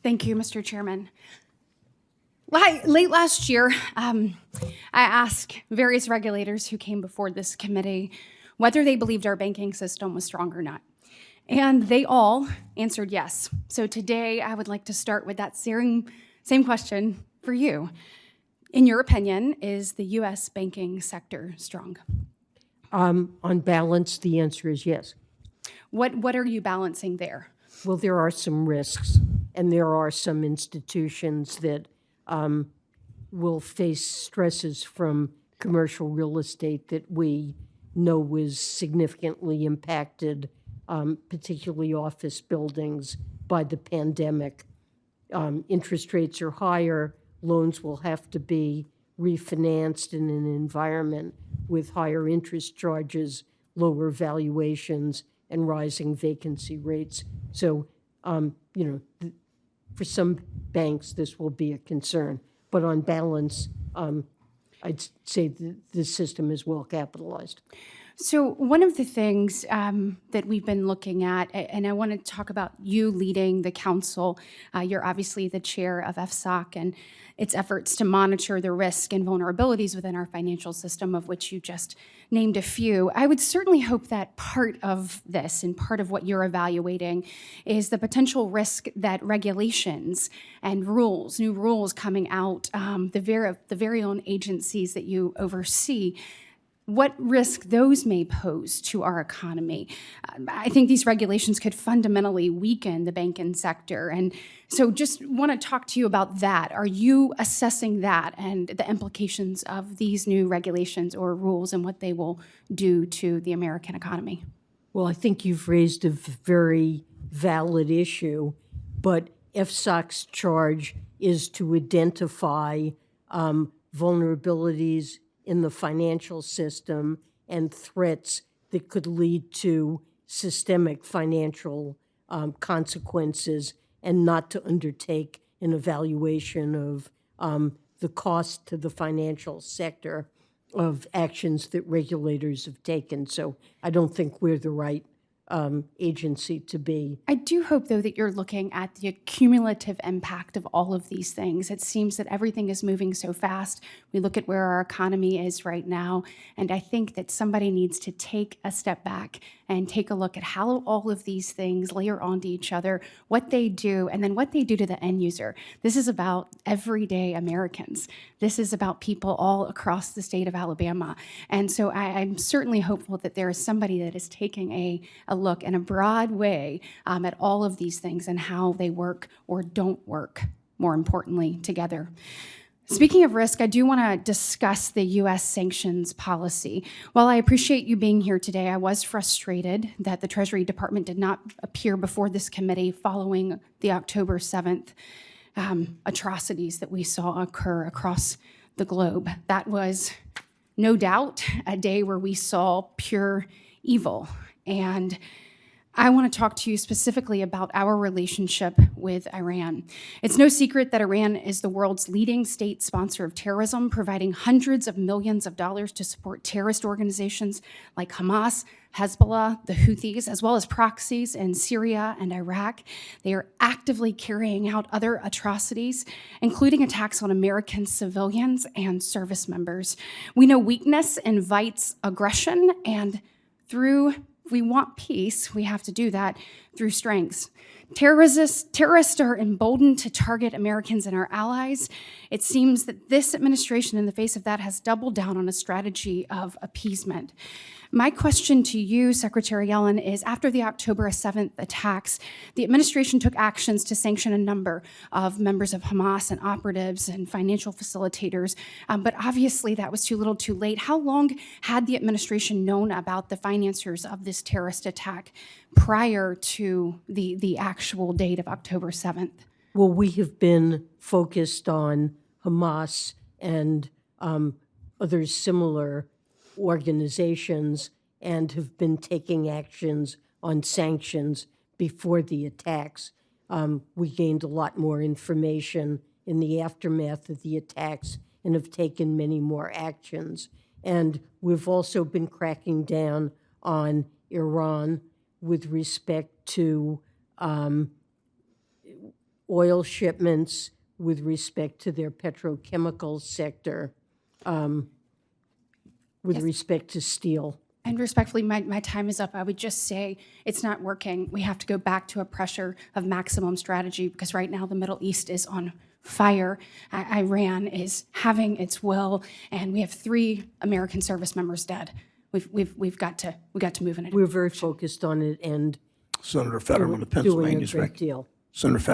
Thank you, Mr. Chairman. Late last year, I asked various regulators who came before this committee whether they believed our banking system was strong or not. And they all answered yes. So today, I would like to start with that same question for you. In your opinion, is the U.S. banking sector strong? On balance, the answer is yes. What are you balancing there? Well, there are some risks, and there are some institutions that will face stresses from commercial real estate that we know was significantly impacted, particularly office buildings, by the pandemic. Interest rates are higher. Loans will have to be refinanced in an environment with higher interest charges, lower valuations, and rising vacancy rates. So, for some banks, this will be a concern. But on balance, I'd say the system is well capitalized. So one of the things that we've been looking at, and I want to talk about you leading the council, you're obviously the chair of FSOC and its efforts to monitor the risk and vulnerabilities within our financial system, of which you just named a few. I would certainly hope that part of this and part of what you're evaluating is the potential risk that regulations and rules, new rules coming out, the very own agencies that you oversee, what risk those may pose to our economy. I think these regulations could fundamentally weaken the banking sector. And so just want to talk to you about that. Are you assessing that and the implications of these new regulations or rules and what they will do to the American economy? Well, I think you've raised a very valid issue, but FSOC's charge is to identify vulnerabilities in the financial system and threats that could lead to systemic financial consequences, and not to undertake an evaluation of the cost to the financial sector of actions that regulators have taken. So I don't think we're the right agency to be. I do hope, though, that you're looking at the cumulative impact of all of these things. It seems that everything is moving so fast. We look at where our economy is right now, and I think that somebody needs to take a step back and take a look at how all of these things layer onto each other, what they do, and then what they do to the end user. This is about everyday Americans. This is about people all across the state of Alabama. And so I'm certainly hopeful that there is somebody that is taking a look in a broad way at all of these things and how they work or don't work, more importantly, together. Speaking of risk, I do want to discuss the U.S. sanctions policy. While I appreciate you being here today, I was frustrated that the Treasury Department did not appear before this committee following the October 7th atrocities that we saw occur across the globe. That was no doubt a day where we saw pure evil. And I want to talk to you specifically about our relationship with Iran. It's no secret that Iran is the world's leading state sponsor of terrorism, providing hundreds of millions of dollars to support terrorist organizations like Hamas, Hezbollah, the Houthis, as well as proxies in Syria and Iraq. They are actively carrying out other atrocities, including attacks on American civilians and service members. We know weakness invites aggression, and if we want peace, we have to do that through strengths. Terrorists are emboldened to target Americans and our allies. It seems that this administration, in the face of that, has doubled down on a strategy of appeasement. My question to you, Secretary Yellen, is after the October 7th attacks, the administration took actions to sanction a number of members of Hamas and operatives and financial facilitators, but obviously that was too little too late. How long had the administration known about the financiers of this terrorist attack prior to the actual date of October 7th? Well, we have been focused on Hamas and other similar organizations and have been taking actions on sanctions before the attacks. We gained a lot more information in the aftermath of the attacks and have taken many more actions. And we've also been cracking down on Iran with respect to oil shipments, with respect to their petrochemical sector, with respect to steel. And respectfully, my time is up. I would just say it's not working. We have to go back to a pressure of maximum strategy, because right now the Middle East is on fire. Iran is having its will, and we have 3 American service members dead. We've got to move in it. We're very focused on it and Senator Fetterman of doing a Pennsylvania is great deal. Senator Fetterman.